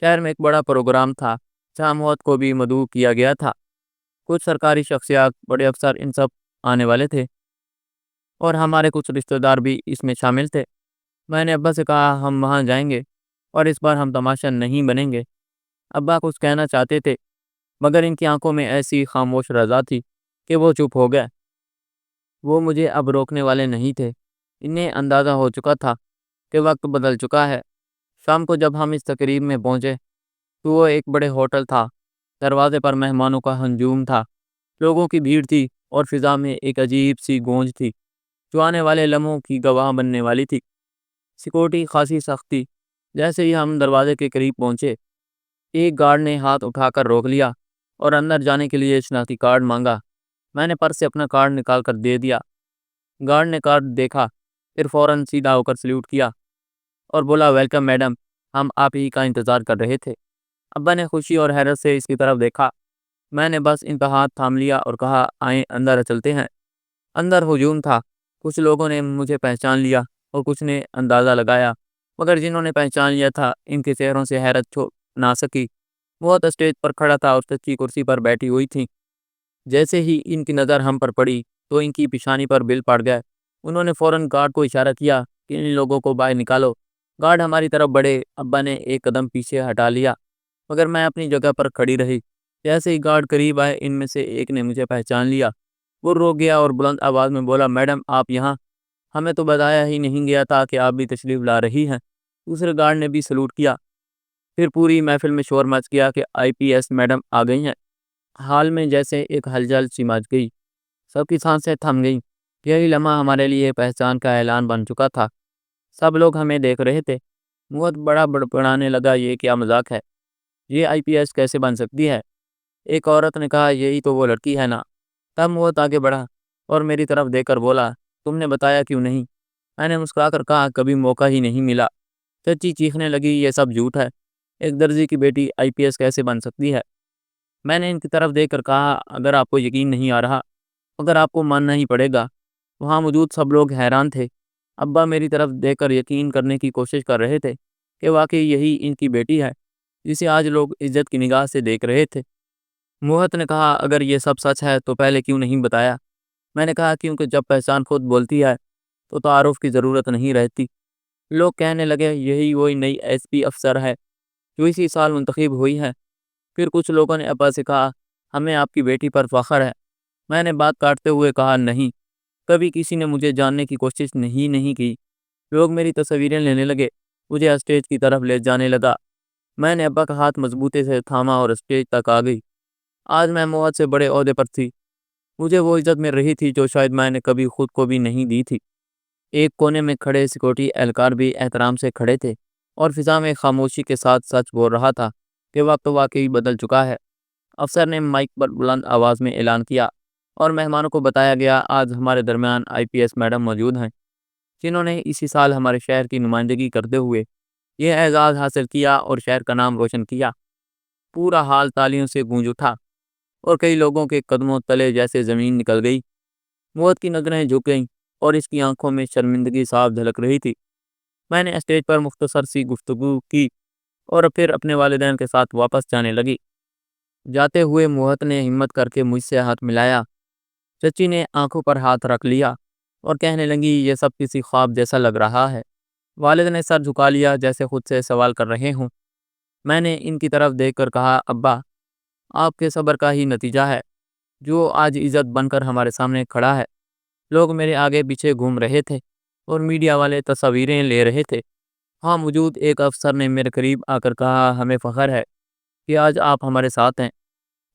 شہر میں ایک بڑا پروگرام تھا جہاں موت کو بھی مدعو کیا گیا تھا۔ کچھ سرکاری شخصیات، بڑے افسر، ان سب آنے والے تھے اور ہمارے کچھ رشتہ دار بھی اس میں شامل تھے۔ میں نے ابا سے کہا ہم وہاں جائیں گے اور اس بار ہم تماشا نہیں بنیں گے۔ ابا کچھ کہنا چاہتے تھے مگر ان کی آنکھوں میں ایسی خاموش رضا تھی کہ وہ چپ ہو گئے۔ وہ مجھے اب روکنے والے نہیں تھے۔ انہیں اندازہ ہو چکا تھا کہ وقت بدل چکا ہے۔ شام کو جب ہم اس تقریب میں پہنچے تو وہ ایک بڑے ہوٹل تھا۔ دروازے پر مہمانوں کا ہجوم تھا، لوگوں کی بھیڑ تھی اور فضا میں ایک عجیب سی گونج تھی جو آنے والے لمحوں کی گواہ بننے والی تھی۔ سیکورٹی خاصی سخت تھی۔ جیسے ہی ہم دروازے کے قریب پہنچے، ایک گارڈ نے ہاتھ اٹھا کر روک لیا اور اندر جانے کے لیے شناختی کارڈ مانگا۔ میں نے پرس سے اپنا کارڈ نکال کر دے دیا۔ گارڈ نے کارڈ دیکھا، پھر فوراً سیدھا ہو کر سلیوٹ کیا اور بولا ویلکم میڈم، ہم آپ ہی کا انتظار کر رہے تھے۔ ابا نے خوشی اور حیرت سے اس کی طرف دیکھا۔ میں نے بس ان کا ہاتھ تھام لیا اور کہا آئیں اندر چلتے ہیں۔ اندر ہجوم تھا، کچھ لوگوں نے مجھے پہچان لیا اور کچھ نے اندازہ لگایا، مگر جنہوں نے پہچان لیا تھا ان کے چہروں سے حیرت چھپ نہ سکی۔ وہ اسٹیج پر کھڑا تھا اور سچی کرسی پر بیٹھی ہوئی تھی۔ جیسے ہی ان کی نظر ہم پر پڑی تو ان کی پیشانی پر بل پڑ گئے۔ انہوں نے فوراً گارڈ کو اشارہ کیا کہ ان لوگوں کو باہر نکالو۔ گارڈ ہماری طرف بڑھے۔ ابا نے ایک قدم پیچھے ہٹا لیا مگر میں اپنی جگہ پر کھڑی رہی۔ جیسے ہی گارڈ قریب آئے ان میں سے ایک نے مجھے پہچان لیا۔ وہ رو گیا اور بلند آواز میں بولا میڈم آپ یہاں، ہمیں تو بتایا ہی نہیں گیا تھا کہ آپ بھی تشریف لا رہی ہیں۔ دوسرے گارڈ نے بھی سلوٹ کیا۔ پھر پوری محفل میں شور مچ گیا کہ IPS میڈم آ گئی ہیں۔ حال میں جیسے ایک ہلچل سی مچ گئی، سب کی سانسیں تھم گئیں۔ یہی لمحہ ہمارے لیے پہچان کا اعلان بن چکا تھا۔ سب لوگ ہمیں دیکھ رہے تھے۔ موت بڑا بڑبڑانے لگا یہ کیا مذاق ہے، یہ IPS کیسے بن سکتی ہے؟ ایک عورت نے کہا یہی تو وہ لڑکی ہے نا۔ تب موت آگے بڑھا اور میری طرف دیکھ کر بولا تم نے بتایا کیوں نہیں؟ میں نے مسکرا کر کہا کبھی موقع ہی نہیں ملا۔ چچی چیخنے لگی یہ سب جھوٹ ہے، ایک درزی کی بیٹی IPS کیسے بن سکتی ہے؟ میں نے ان کی طرف دیکھ کر کہا اگر آپ کو یقین نہیں آ رہا مگر آپ کو ماننا ہی پڑے گا۔ وہاں موجود سب لوگ حیران تھے۔ ابا میری طرف دیکھ کر یقین کرنے کی کوشش کر رہے تھے کہ واقعی یہی ان کی بیٹی ہے جسے آج لوگ عزت کی نگاہ سے دیکھ رہے تھے۔ موہت نے کہا اگر یہ سب سچ ہے تو پہلے کیوں نہیں بتایا؟ میں نے کہا کیونکہ جب پہچان خود بولتی ہے تو تعارف کی ضرورت نہیں رہتی۔ لوگ کہنے لگے یہی وہی نئی SP افسر ہے جو اسی سال منتخب ہوئی ہے۔ پھر کچھ لوگوں نے ابا سے کہا ہمیں آپ کی بیٹی پر فخر ہے۔ میں نے بات کاٹتے ہوئے کہا نہیں، کبھی کسی نے مجھے جاننے کی کوشش نہیں کی۔ لوگ میری تصویریں لینے لگے، مجھے اسٹیج کی طرف لے جانے لگا۔ میں نے ابا کا ہاتھ مضبوطی سے تھاما اور اسٹیج تک آ گئی۔ آج میں موت سے بڑے عہدے پر تھی، مجھے وہ عزت مل رہی تھی جو شاید میں نے کبھی خود کو بھی نہیں دی تھی۔ ایک کونے میں کھڑے سیکورٹی اہلکار بھی احترام سے کھڑے تھے اور فضا میں خاموشی کے ساتھ سچ بول رہا تھا کہ وقت واقعی بدل چکا ہے۔ افسر نے مائک پر بلند آواز میں اعلان کیا اور مہمانوں کو بتایا گیا آج ہمارے درمیان IPS میڈم موجود ہیں جنہوں نے اسی سال ہمارے شہر کی نمائندگی کرتے ہوئے یہ اعزاز حاصل کیا اور شہر کا نام روشن کیا۔ پورا حال تالیوں سے گونج اٹھا اور کئی لوگوں کے قدموں تلے جیسے زمین نکل گئی۔ موت کی نظریں جھک گئیں اور اس کی آنکھوں میں شرمندگی صاف جھلک رہی تھی۔ میں نے اسٹیج پر مختصر سی گفتگو کی اور پھر اپنے والدین کے ساتھ واپس جانے لگی۔ جاتے ہوئے موہت نے ہمت کر کے مجھ سے ہاتھ ملایا۔ چچی نے آنکھوں پر ہاتھ رکھ لیا اور کہنے لگی یہ سب کسی خواب جیسا لگ رہا ہے۔ والد نے سر جھکا لیا جیسے خود سے سوال کر رہے ہوں۔ میں نے ان کی طرف دیکھ کر کہا ابا آپ کے صبر کا ہی نتیجہ ہے جو آج عزت بن کر ہمارے سامنے کھڑا ہے۔ لوگ میرے آگے پیچھے گھوم رہے تھے اور میڈیا والے تصاویریں لے رہے تھے۔ وہاں موجود ایک افسر نے میرے قریب آ کر کہا، ہمیں فخر ہے کہ آج آپ ہمارے ساتھ ہیں۔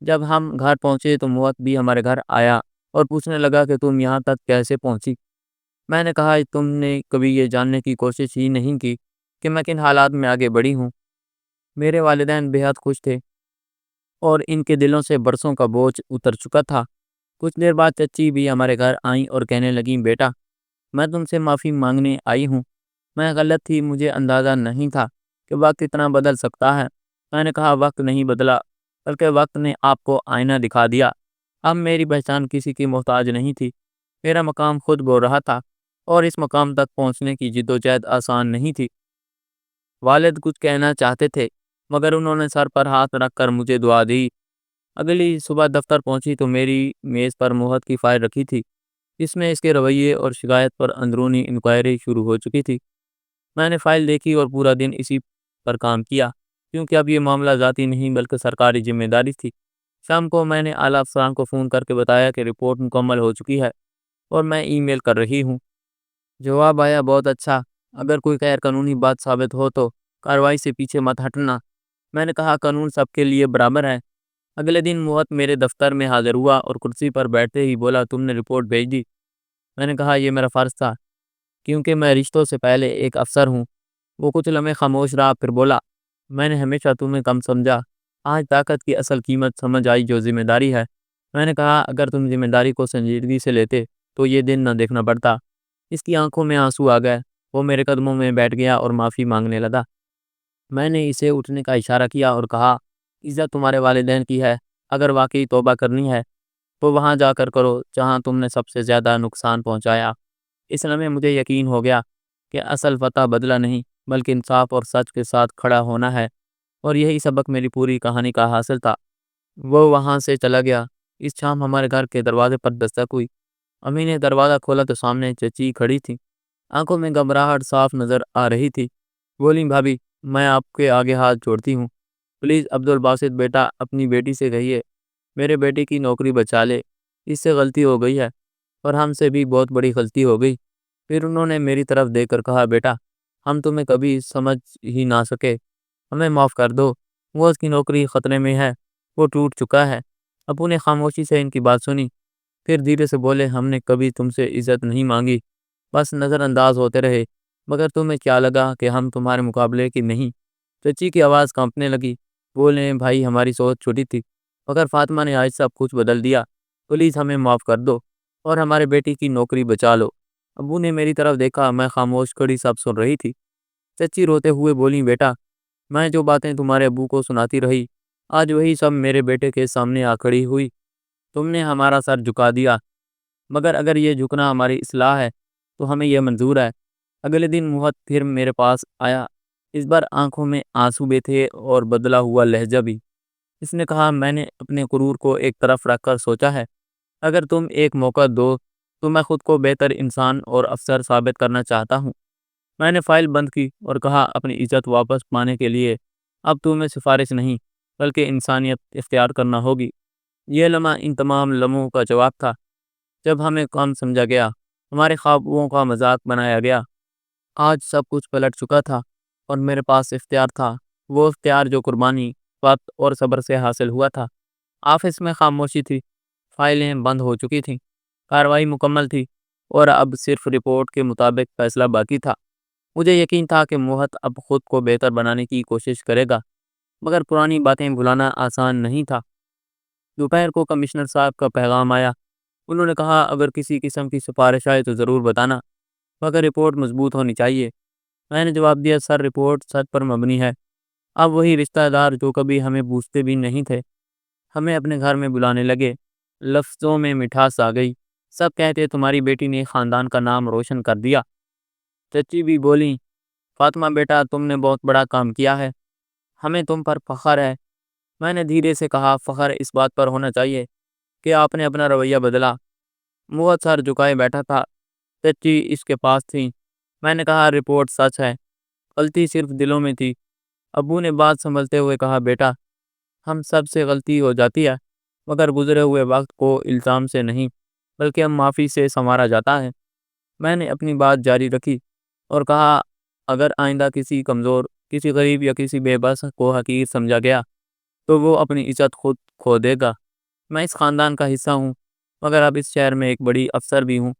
جب ہم گھر پہنچے تو موت بھی ہمارے گھر آیا اور پوچھنے لگا کہ تم یہاں تک کیسے پہنچی۔ میں نے کہا، تم نے کبھی یہ جاننے کی کوشش ہی نہیں کی کہ میں کن حالات میں آگے بڑھی ہوں۔ میرے والدین بے حد خوش تھے اور ان کے دلوں سے برسوں کا بوجھ اتر چکا تھا۔ کچھ دیر بعد چچی بھی ہمارے گھر آئیں اور کہنے لگیں، بیٹا، میں تم سے معافی مانگنے آئی ہوں۔ میں غلط تھی، مجھے اندازہ نہیں تھا کہ وقت اتنا بدل سکتا ہے۔ میں نے کہا، وقت نہیں بدلا، بلکہ وقت نے آپ کو آئینہ دکھا دیا۔ اب میری پہچان کسی کی محتاج نہیں تھی، میرا مقام خود بول رہا تھا، اور اس مقام تک پہنچنے کی جدوجہد آسان نہیں تھی۔ والد کچھ کہنا چاہتے تھے، مگر انہوں نے سر پر ہاتھ رکھ کر مجھے دعا دی۔ اگلی صبح دفتر پہنچی تو میری میز پر موہت کی فائل رکھی تھی، جس میں اس کے رویے اور شکایت پر اندرونی انکوائری شروع ہو چکی تھی۔ میں نے فائل دیکھی اور پورا دن اسی پر کام کیا، کیونکہ اب یہ معاملہ ذاتی نہیں بلکہ سرکاری ذمہ داری تھی۔ شام کو میں نے اعلیٰ افسران کو فون کر کے بتایا کہ رپورٹ مکمل ہو چکی ہے اور میں ای میل کر رہی ہوں۔ جواب آیا، بہت اچھا، اگر کوئی غیر قانونی بات ثابت ہو تو کارروائی سے پیچھے مت ہٹنا۔ میں نے کہا، قانون سب کے لیے برابر ہے۔ اگلے دن موہت میرے دفتر میں حاضر ہوا اور کرسی پر بیٹھتے ہی بولا، تم نے رپورٹ بھیج دی؟ میں نے کہا، یہ میرا فرض تھا، کیونکہ میں رشتوں سے پہلے ایک افسر ہوں۔ وہ کچھ لمحے خاموش رہا، پھر بولا، میں نے ہمیشہ تمہیں کم سمجھا، آج طاقت کی اصل قیمت سمجھ آئی جو ذمہ داری ہے۔ میں نے کہا، اگر تم ذمہ داری کو سنجیدگی سے لیتے تو یہ دن نہ دیکھنا پڑتا۔ اس کی آنکھوں میں آنسو آ گئے، وہ میرے قدموں میں بیٹھ گیا اور معافی مانگنے لگا۔ میں نے اسے اٹھنے کا اشارہ کیا اور کہا، عزت تمہارے والدین کی ہے، اگر واقعی توبہ کرنی ہے تو وہاں جا کر کرو جہاں تم نے سب سے زیادہ نقصان پہنچایا۔ اس لمحے مجھے یقین ہو گیا کہ اصل فتح بدلہ نہیں بلکہ انصاف اور سچ کے ساتھ کھڑا ہونا ہے، اور یہی سبق میری پوری کہانی کا حاصل تھا۔ وہ وہاں سے چلا گیا۔ اس شام ہمارے گھر کے دروازے پر دستک ہوئی۔ امی نے دروازہ کھولا تو سامنے چچی کھڑی تھی، آنکھوں میں گھبراہٹ صاف نظر آ رہی تھی۔ بولی، بھابھی، میں آپ کے آگے ہاتھ جوڑتی ہوں، پلیز عبدالباسط بیٹا اپنی بیٹی سے کہیے میرے بیٹے کی نوکری بچا لے، اس سے غلطی ہو گئی ہے اور ہم سے بھی بہت بڑی غلطی ہو گئی۔ پھر انہوں نے میری طرف دیکھ کر کہا، بیٹا، ہم تمہیں کبھی سمجھ ہی نہ سکے، ہمیں معاف کر دو۔ وہ اس کی نوکری خطرے میں ہے، وہ ٹوٹ چکا ہے۔ ابو نے خاموشی سے ان کی بات سنی، پھر دھیرے سے بولے، ہم نے کبھی تم سے عزت نہیں مانگی، بس نظر انداز ہوتے رہے، مگر تمہیں کیا لگا کہ ہم تمہارے مقابلے کی نہیں؟ چچی کی آواز کانپنے لگی۔ بولے، بھائی، ہماری سوچ چھوٹی تھی، مگر فاطمہ نے آج سب کچھ بدل دیا، پلیز ہمیں معاف کر دو اور ہمارے بیٹی کی نوکری بچا لو۔ ابو نے میری طرف دیکھا، میں خاموش کھڑی سب سن رہی تھی۔ چچی روتے ہوئے بولی، بیٹا، میں جو باتیں تمہارے ابو کو سناتی رہی، آج وہی سب میرے بیٹے کے سامنے آ کھڑی ہوئی۔ تم نے ہمارا سر جھکا دیا، مگر اگر یہ جھکنا ہماری اصلاح ہے تو ہمیں یہ منظور ہے۔ اگلے دن موہت پھر میرے پاس آیا، اس بار آنکھوں میں آنسو بھی تھے اور بدلا ہوا لہجہ بھی۔ اس نے کہا، میں نے اپنے غرور کو ایک طرف رکھ کر سوچا ہے، اگر تم ایک موقع دو تو میں خود کو بہتر انسان اور افسر ثابت کرنا چاہتا ہوں۔ میں نے فائل بند کی اور کہا، اپنی عزت واپس پانے کے لیے اب تمہیں سفارش نہیں بلکہ انسانیت اختیار کرنا ہوگی۔ یہ لمحہ ان تمام لمحوں کا جواب تھا، جب ہمیں کم سمجھا گیا، ہمارے خوابوں کا مذاق بنایا گیا۔ آج سب کچھ پلٹ چکا تھا اور میرے پاس اختیار تھا، وہ اختیار جو قربانی، وقت اور صبر سے حاصل ہوا تھا۔ آفس میں خاموشی تھی، فائلیں بند ہو چکی تھیں، کارروائی مکمل تھی اور اب صرف رپورٹ کے مطابق فیصلہ باقی تھا۔ مجھے یقین تھا کہ موہت اب خود کو بہتر بنانے کی کوشش کرے گا، مگر پرانی باتیں بھلانا آسان نہیں تھا۔ دوپہر کو کمشنر صاحب کا پیغام آیا۔ انہوں نے کہا، اگر کسی قسم کی سفارش آئے تو ضرور بتانا، مگر رپورٹ مضبوط ہونی چاہیے۔ میں نے جواب دیا، سر، رپورٹ سچ پر مبنی ہے۔ اب وہی رشتہ دار جو کبھی ہمیں پوچھتے بھی نہیں تھے ہمیں اپنے گھر میں بلانے لگے۔ لفظوں میں مٹھاس آ گئی۔ سب کہتے، تمہاری بیٹی نے خاندان کا نام روشن کر دیا۔ چچی بھی بولی، فاطمہ بیٹا، تم نے بہت بڑا کام کیا ہے، ہمیں تم پر فخر ہے۔ میں نے دھیرے سے کہا، فخر اس بات پر ہونا چاہیے کہ آپ نے اپنا رویہ بدلا۔ بہت سر جھکائے بیٹھا تھا، چچی اس کے پاس تھی۔ میں نے کہا، رپورٹ سچ ہے، غلطی صرف دلوں میں تھی۔ ابو نے بات سنبھلتے ہوئے کہا، بیٹا، ہم سب سے غلطی ہو جاتی ہے، مگر گزرے ہوئے وقت کو الزام سے نہیں بلکہ ہم معافی سے سنوارا جاتا ہے۔ میں نے اپنی بات جاری رکھی اور کہا، اگر آئندہ کسی کمزور، کسی غریب یا کسی بے بس کو حقیر سمجھا گیا تو وہ اپنی عزت خود کھو دے گا۔ میں اس خاندان کا حصہ ہوں، مگر اب اس شہر میں ایک بڑی افسر بھی ہوں۔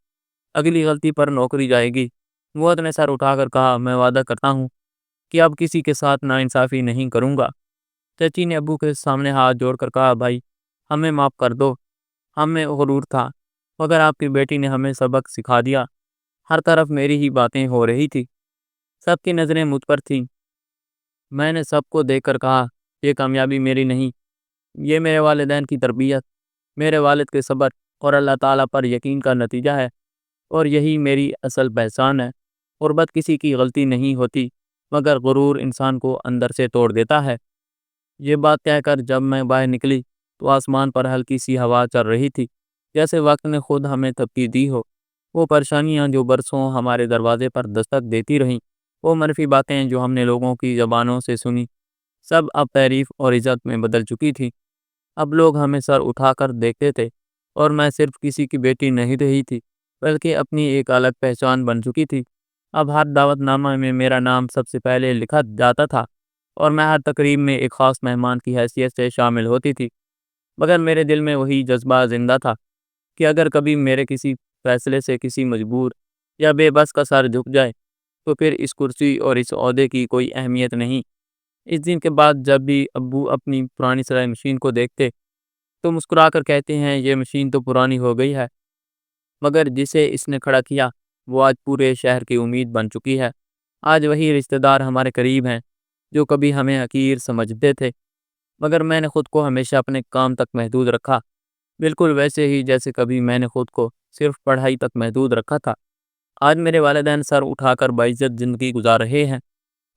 اگلی غلطی پر نوکری جائے گی۔ موت نے سر اٹھا کر کہا، میں وعدہ کرتا ہوں کہ اب کسی کے ساتھ ناانصافی نہیں کروں گا۔ چچی نے ابو کے سامنے ہاتھ جوڑ کر کہا، بھائی ہمیں معاف کر دو، ہم میں غرور تھا، مگر آپ کی بیٹی نے ہمیں سبق سکھا دیا۔ ہر طرف میری ہی باتیں ہو رہی تھی، سب کی نظریں مجھ پر تھیں۔ میں نے سب کو دیکھ کر کہا، یہ کامیابی میری نہیں، یہ میرے والدین کی تربیت، میرے والد کے صبر اور اللہ تعالیٰ پر یقین کا نتیجہ ہے، اور یہی میری اصل پہچان ہے۔ غربت کسی کی غلطی نہیں ہوتی، مگر غرور انسان کو اندر سے توڑ دیتا ہے۔ یہ بات کہہ کر جب میں باہر نکلی تو آسمان پر ہلکی سی ہوا چل رہی تھی، جیسے وقت نے خود ہمیں تبکیر دی ہو۔ وہ پریشانیاں جو برسوں ہمارے دروازے پر دستک دیتی رہیں، وہ منفی باتیں جو ہم نے لوگوں کی زبانوں سے سنی، سب اب تعریف اور عزت میں بدل چکی تھی۔ اب لوگ ہمیں سر اٹھا کر دیکھتے تھے، اور میں صرف کسی کی بیٹی نہیں رہی تھی، بلکہ اپنی ایک الگ پہچان بن چکی تھی۔ اب ہر دعوت نامہ میں میرا نام سب سے پہلے لکھا جاتا تھا، اور میں ہر تقریب میں ایک خاص مہمان کی حیثیت سے شامل ہوتی تھی۔ مگر میرے دل میں وہی جذبہ زندہ تھا کہ اگر کبھی میرے کسی فیصلے سے کسی مجبور یا بے بس کا سر جھک جائے تو پھر اس کرسی اور اس عہدے کی کوئی اہمیت نہیں۔ اس دن کے بعد جب بھی ابو اپنی پرانی سلائی مشین کو دیکھتے تو مسکرا کر کہتے ہیں، یہ مشین تو پرانی ہو گئی ہے، مگر جسے اس نے کھڑا کیا وہ آج پورے شہر کی امید بن چکی ہے۔ آج وہی رشتہ دار ہمارے قریب ہیں جو کبھی ہمیں حقیر سمجھتے تھے، مگر میں نے خود کو ہمیشہ اپنے کام تک محدود رکھا، بالکل ویسے ہی جیسے کبھی میں نے خود کو صرف پڑھائی تک محدود رکھا تھا۔ آج میرے والدین سر اٹھا کر باعزت زندگی گزار رہے ہیں۔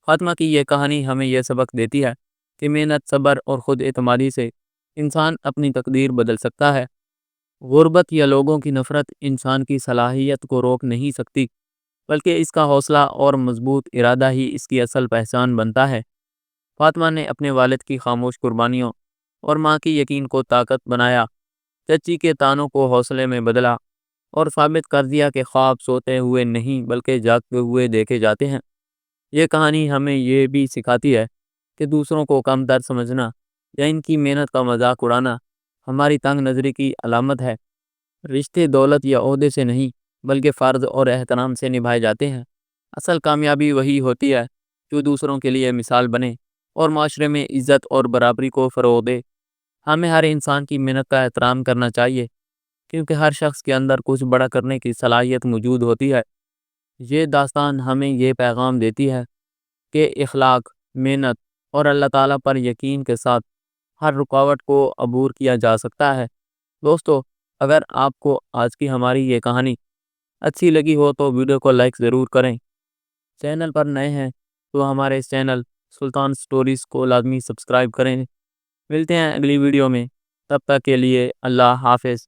فاطمہ کی یہ کہانی ہمیں یہ سبق دیتی ہے کہ محنت، صبر اور خود اعتمادی سے انسان اپنی تقدیر بدل سکتا ہے۔ غربت یا لوگوں کی نفرت انسان کی صلاحیت کو روک نہیں سکتی، بلکہ اس کا حوصلہ اور مضبوط ارادہ ہی اس کی اصل پہچان بنتا ہے۔ فاطمہ نے اپنے والد کی خاموش قربانیوں اور ماں کی یقین کو طاقت بنایا، چچی کے تانوں کو حوصلے میں بدلا، اور ثابت کر دیا کہ خواب سوتے ہوئے نہیں بلکہ جاگتے ہوئے دیکھے جاتے ہیں۔ یہ کہانی ہمیں یہ بھی سکھاتی ہے کہ دوسروں کو کم تر سمجھنا یا ان کی محنت کا مذاق اڑانا ہماری تنگ نظری کی علامت ہے۔ رشتے دولت یا عہدے سے نہیں بلکہ فرض اور احترام سے نبھائے جاتے ہیں۔ اصل کامیابی وہی ہوتی ہے جو دوسروں کے لیے مثال بنے اور معاشرے میں عزت اور برابری کو فروغ دے۔ ہمیں ہر انسان کی محنت کا احترام کرنا چاہیے، کیونکہ ہر شخص کے اندر کچھ بڑا کرنے کی صلاحیت موجود ہوتی ہے۔ یہ داستان ہمیں یہ پیغام دیتی ہے کہ اخلاق، محنت اور اللہ تعالیٰ پر یقین کے ساتھ ہر رکاوٹ کو عبور کیا جا سکتا ہے۔ دوستو، اگر آپ کو آج کی ہماری یہ کہانی اچھی لگی ہو تو ویڈیو کو لائک ضرور کریں۔ چینل پر نئے ہیں تو ہمارے اس چینل سلطان سٹوریز کو لازمی سبسکرائب کریں۔ ملتے ہیں اگلی ویڈیو میں، تب تک کے لیے اللہ حافظ۔